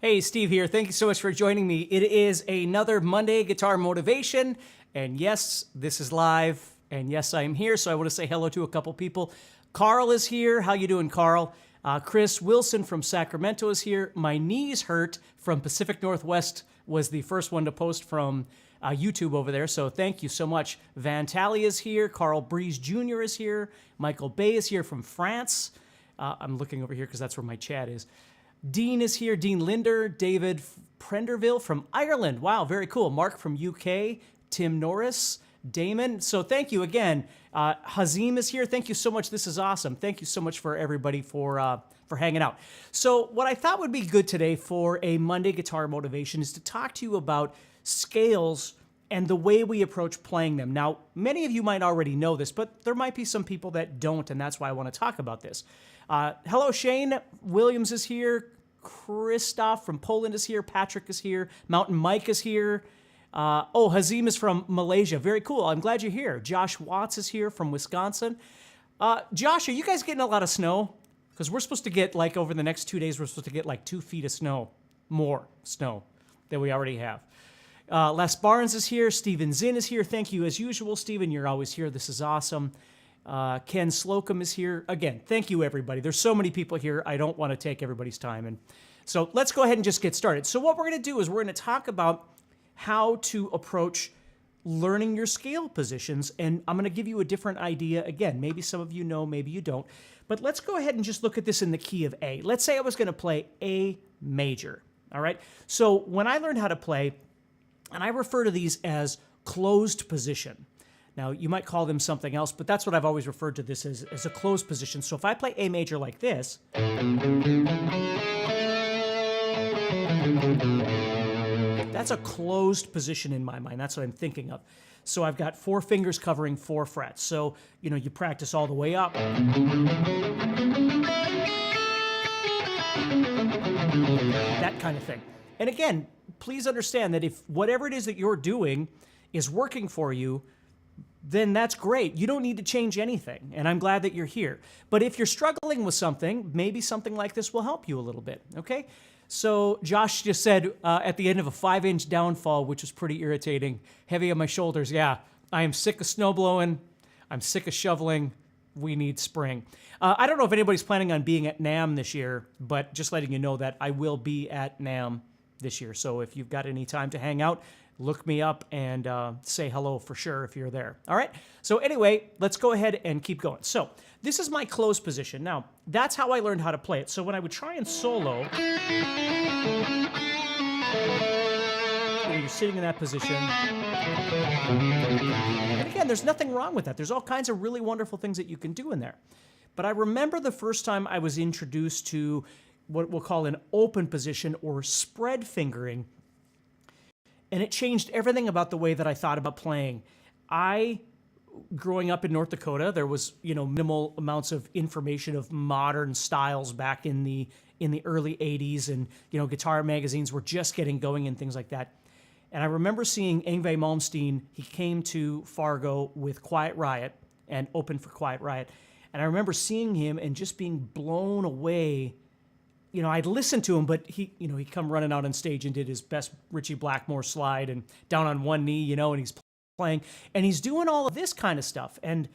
Hey, Steve here. Thank you so much for joining me. It is another Monday Guitar Motivation. And yes, this is live. And yes, I am here. So I want to say hello to a couple people. Carl is here. How you doing, Carl? Chris Wilson from Sacramento is here. My knees hurt from Pacific Northwest was the first one to post from YouTube over there. So thank you so much. Van Tally is here. Carl Breeze Jr. is here. Michael Bay is here from France. I'm looking over here because that's where my chat is. Dean is here, Dean Linder, David Prenderville from Ireland. Wow, very cool. Mark from UK, Tim Norris, Damon. So thank you again. Hazim is here. Thank you so much. This is awesome. Thank you so much for everybody for hanging out. So what I thought would be good today for a Monday Guitar Motivation is to talk to you about scales and the way we approach playing them. Now, many of you might already know this, but there might be some people that don't, and that's why I want to talk about this. Hello, Shane Williams is here. Christoph from Poland is here. Patrick is here. Mountain Mike is here. Hazim is from Malaysia. Very cool. I'm glad you're here. Josh Watts is here from Wisconsin. Josh, are you guys getting a lot of snow? Because we're supposed to get, like, over the next 2 days, we're supposed to get, like, 2 feet of snow. More snow than we already have. Les Barnes is here. Steven Zinn is here. Thank you as usual, Steven. You're always here. This is awesome. Ken Slocum is here. Again, thank you, everybody. There's so many people here. I don't want to take everybody's time. And so let's go ahead and just get started. So what we're going to do is we're going to talk about how to approach learning your scale positions. And I'm going to give you a different idea. Again, maybe some of you know, maybe you don't. But let's go ahead and just look at this in the key of A. Let's say I was going to play A major. All right. So when I learned how to play, and I refer to these as closed position. Now, you might call them something else, but that's what I've always referred to this as a closed position. So if I play A major like this, that's a closed position in my mind. That's what I'm thinking of. So I've got 4 fingers covering 4 frets. So, you know, you practice all the way up. That kind of thing. And again, please understand that if whatever it is that you're doing is working for you, then that's great. You don't need to change anything, and I'm glad that you're here. But if you're struggling with something, maybe something like this will help you a little bit, okay? So Josh just said at the end of a 5-inch downfall, which was pretty irritating, heavy on my shoulders. Yeah, I am sick of snow blowing. I'm sick of shoveling. We need spring. I don't know if anybody's planning on being at NAMM this year, but just letting you know that I will be at NAMM this year. So if you've got any time to hang out, look me up and say hello for sure if you're there. All right? So anyway, let's go ahead and keep going. So this is my closed position. Now, that's how I learned how to play it. So when I would try and solo, you're sitting in that position. And again, there's nothing wrong with that. There's all kinds of really wonderful things that you can do in there. But I remember the first time I was introduced to what we'll call an open position or spread fingering, and it changed everything about the way that I thought about playing. Growing up in North Dakota, there was, you know, minimal amounts of information of modern styles back in the early 80s, and, you know, guitar magazines were just getting going and things like that. And I remember seeing Yngwie Malmsteen. He came to Fargo with Quiet Riot and opened for Quiet Riot. And I remember seeing him and just being blown away. You know, I'd listened to him, but he come running out on stage and did his best Richie Blackmore slide and down on one knee, you know, and he's playing and he's doing all of this kind of stuff and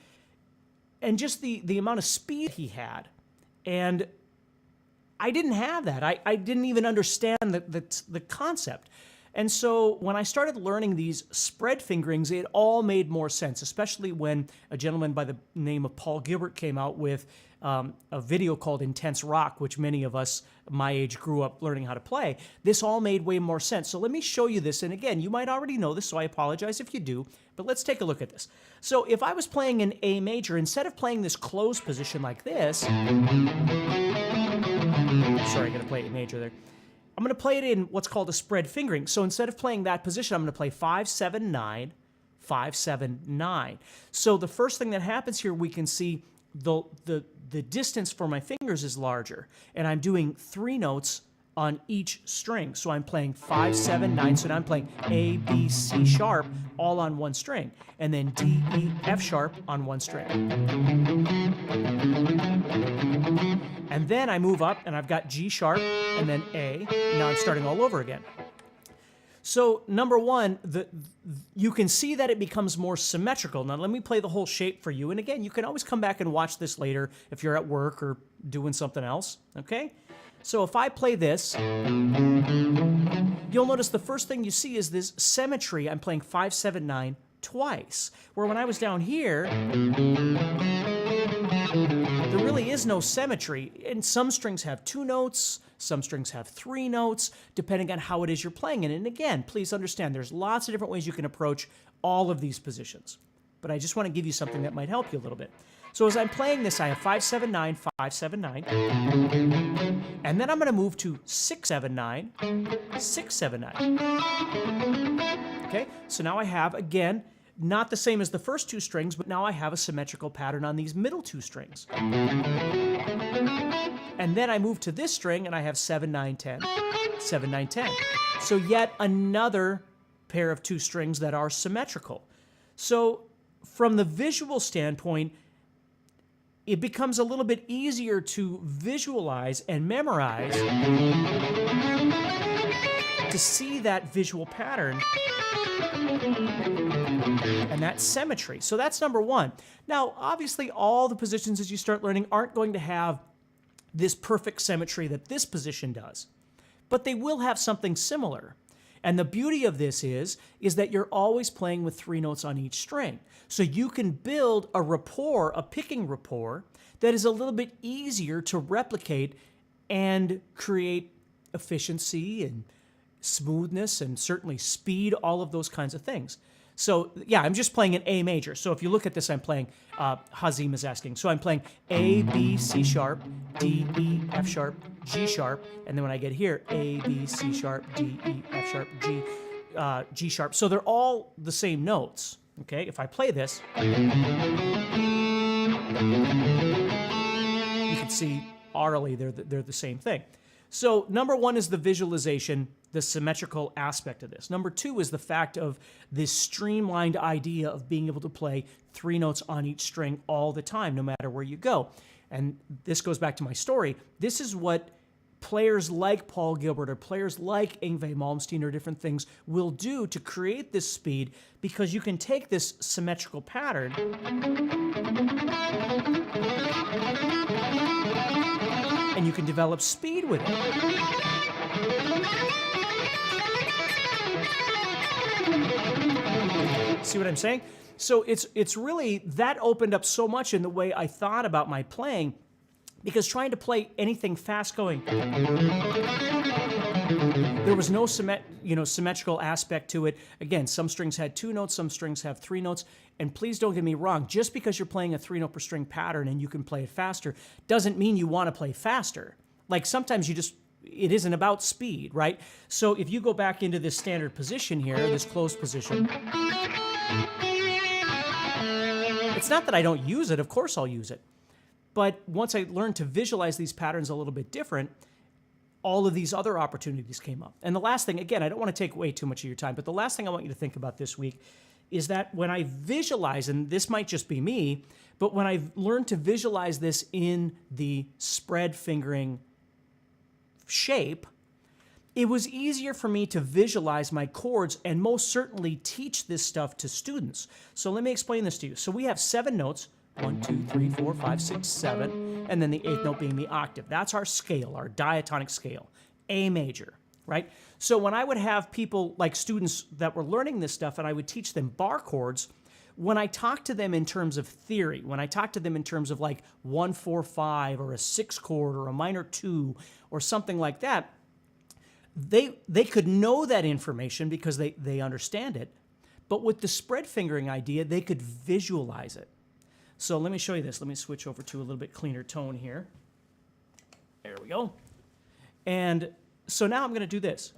just the amount of speed he had. And I didn't have that. I didn't even understand the concept. And so when I started learning these spread fingerings, it all made more sense, especially when a gentleman by the name of Paul Gilbert came out with a video called Intense Rock, which many of us my age grew up learning how to play. This all made way more sense. So let me show you this. And again, you might already know this, so I apologize if you do, but let's take a look at this. So if I was playing an A major, instead of playing this closed position like this, sorry, I got to play A major there. I'm going to play it in what's called a spread fingering. So instead of playing that position, I'm going to play 5, 7, 9, 5, 7, 9. So the first thing that happens here, we can see the distance for my fingers is larger, and I'm doing 3 notes on each string. So I'm playing 5, 7, 9. So now I'm playing A, B, C sharp all on one string. And then D, E, F sharp on one string. And then I move up and I've got G sharp and then A. Now I'm starting all over again. So number one, you can see that it becomes more symmetrical. Now let me play the whole shape for you. And again, you can always come back and watch this later if you're at work or doing something else, okay? So if I play this, you'll notice the first thing you see is this symmetry. I'm playing 5, 7, 9 twice. Where when I was down here, there really is no symmetry. And some strings have 2 notes, some strings have 3 notes, depending on how it is you're playing it. And again, please understand, there's lots of different ways you can approach all of these positions. But I just want to give you something that might help you a little bit. So as I'm playing this, I have 5, 7, 9, 5, 7, 9. And then I'm going to move to 6, 7, 9, 6, 7, 9. Okay, so now I have, again, not the same as the first 2 strings, but now I have a symmetrical pattern on these middle 2 strings. And then I move to this string and I have 7, 9, 10, 7, 9, 10. So yet another pair of 2 strings that are symmetrical. So from the visual standpoint, it becomes a little bit easier to visualize and memorize to see that visual pattern and that symmetry. So that's number one. Now, obviously, all the positions as you start learning aren't going to have this perfect symmetry that this position does, but they will have something similar. And the beauty of this is that you're always playing with 3 notes on each string. So you can build a rapport, a picking rapport, that is a little bit easier to replicate and create efficiency and smoothness and certainly speed, all of those kinds of things. So yeah, I'm just playing an A major. So if you look at this, I'm playing, Hazim is asking. So I'm playing A, B, C sharp, D, E, F sharp, G sharp. And then when I get here, A, B, C sharp, D, E, F sharp, G sharp. So they're all the same notes. Okay, if I play this, you can see aurally they're the same thing. So number one is the visualization, the symmetrical aspect of this. Number two is the fact of this streamlined idea of being able to play 3 notes on each string all the time, no matter where you go. And this goes back to my story. This is what players like Paul Gilbert or players like Yngwie Malmsteen or different things will do to create this speed, because you can take this symmetrical pattern and you can develop speed with it. See what I'm saying? So it's really, that opened up so much in the way I thought about my playing, because trying to play anything fast going, there was no symmetrical aspect to it. Again, some strings had 2 notes, some strings have 3 notes. And please don't get me wrong, just because you're playing a 3-note per string pattern and you can play it faster doesn't mean you want to play faster. Like sometimes it isn't about speed, right? So if you go back into this standard position here, this closed position, it's not that I don't use it, of course I'll use it. But once I learned to visualize these patterns a little bit different, all of these other opportunities came up. And the last thing, again, I don't want to take way too much of your time, but the last thing I want you to think about this week is that when I visualize, and this might just be me, but when I've learned to visualize this in the spread fingering shape, it was easier for me to visualize my chords and most certainly teach this stuff to students. So let me explain this to you. So we have 7 notes, 1, 2, 3, 4, 5, 6, 7, and then the 8th note being the octave. That's our scale, our diatonic scale, A major, right? So when I would have people, like students that were learning this stuff, and I would teach them bar chords, when I talk to them in terms of theory, when I talk to them in terms of like 1, 4, 5, or a 6 chord, or a minor 2, or something like that, they could know that information because they understand it. But with the spread fingering idea, they could visualize it. So let me show you this. Let me switch over to a little bit cleaner tone here. There we go. And so now I'm going to do this.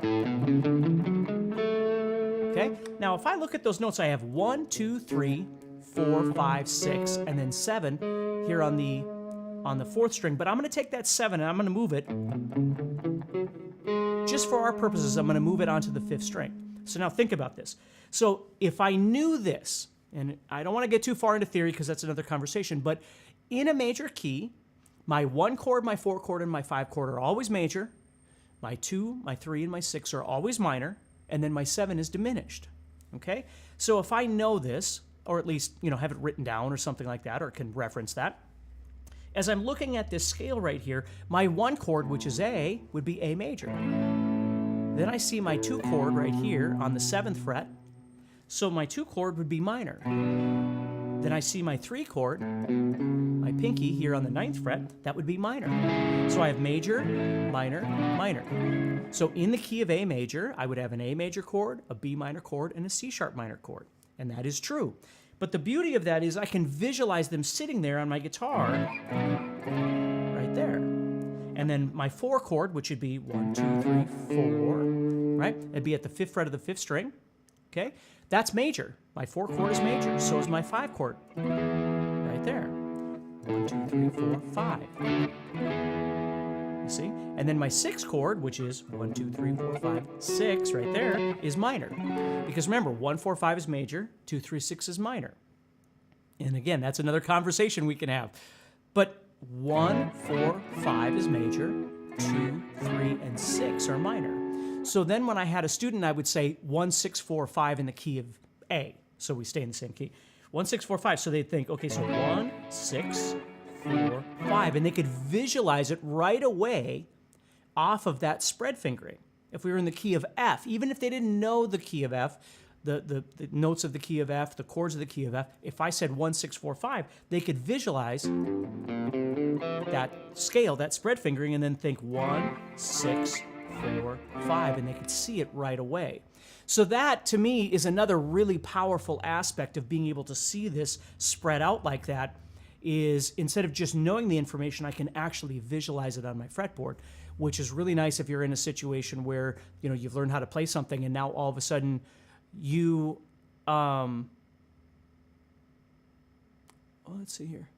Okay? Now, if I look at those notes, I have 1, 2, 3, 4, 5, 6, and then 7 here on the 4th string. But I'm going to take that 7 and I'm going to move it just for our purposes, I'm going to move it onto the 5th string. So now think about this. So if I knew this, and I don't want to get too far into theory because that's another conversation, but in a major key, my 1 chord, my 4 chord, and my 5 chord are always major. My 2, my 3, and my 6 are always minor, and then my 7 is diminished. Okay? So if I know this, or at least, have it written down or something like that, or can reference that, as I'm looking at this scale right here, my 1 chord, which is A, would be A major. Then I see my 2 chord right here on the 7th fret, so my 2 chord would be minor. Then I see my 3 chord, my pinky here on the 9th fret, that would be minor. So I have major, minor, minor. So in the key of A major, I would have an A major chord, a B minor chord, and a C sharp minor chord. And that is true. But the beauty of that is I can visualize them sitting there on my guitar right there. And then my 4 chord, which would be 1, 2, 3, 4, right? It'd be at the 5th fret of the 5th string, okay? That's major. My 4 chord is major. So is my 5 chord right there. 1, 2, 3, 4, 5. You see? And then my 6 chord, which is 1, 2, 3, 4, 5, 6 right there, is minor. Because remember, 1, 4, 5 is major, 2, 3, 6 is minor. And again, that's another conversation we can have. But 1, 4, 5 is major, 2, 3, and 6 are minor. So then when I had a student, I would say 1, 6, 4, 5 in the key of A. So we stay in the same key. 1, 6, 4, 5. So they'd think, okay, so 1, 6, 4, 5. And they could visualize it right away off of that spread fingering. If we were in the key of F, even if they didn't know the key of F, the notes of the key of F, the chords of the key of F, if I said 1, 6, 4, 5, they could visualize that scale, that spread fingering, and then think 1, 6, 4, 5, and they could see it right away. So that, to me, is another really powerful aspect of being able to see this spread out like that, is instead of just knowing the information, I can actually visualize it on my fretboard, which is really nice if you're in a situation where, you've learned how to play something and now all of a sudden you, let's see here.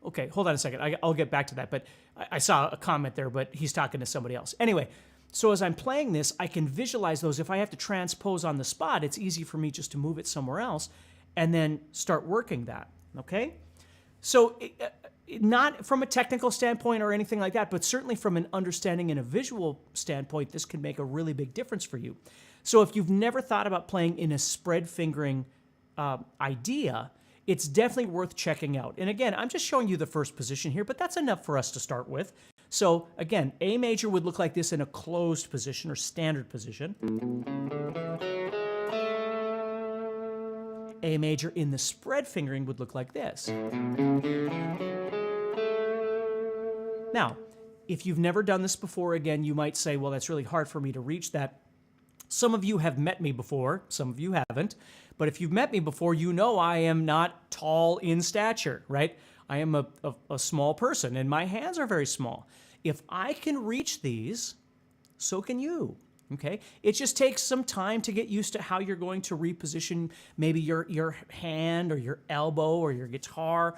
Okay, hold on a second. I'll get back to that, but I saw a comment there, but he's talking to somebody else. Anyway, so as I'm playing this, I can visualize those. If I have to transpose on the spot, it's easy for me just to move it somewhere else and then start working that, okay? So not from a technical standpoint or anything like that, but certainly from an understanding and a visual standpoint, this can make a really big difference for you. So if you've never thought about playing in a spread fingering idea, it's definitely worth checking out. And again, I'm just showing you the first position here, but that's enough for us to start with. So again, A major would look like this in a closed position or standard position. A major in the spread fingering would look like this. Now, if you've never done this before, again, you might say, well, that's really hard for me to reach that. Some of you have met me before, some of you haven't. But if you've met me before, you know I am not tall in stature, right? I am a small person, and my hands are very small. If I can reach these, so can you. Okay, it just takes some time to get used to how you're going to reposition maybe your hand or your elbow or your guitar,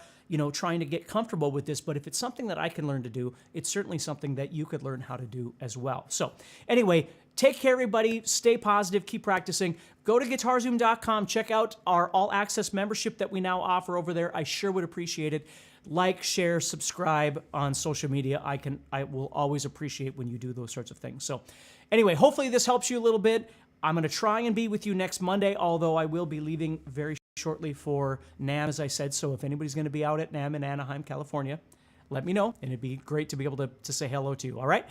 trying to get comfortable with this. But if it's something that I can learn to do, it's certainly something that you could learn how to do as well. So anyway, take care, everybody. Stay positive. Keep practicing. Go to guitarzoom.com. Check out our all-access membership that we now offer over there. I sure would appreciate it. Like, share, subscribe on social media. I will always appreciate when you do those sorts of things. So anyway, hopefully this helps you a little bit. I'm going to try and be with you next Monday, although I will be leaving very shortly for NAMM, as I said. So if anybody's going to be out at NAMM in Anaheim, California, let me know, and it'd be great to be able to say hello to you, all right?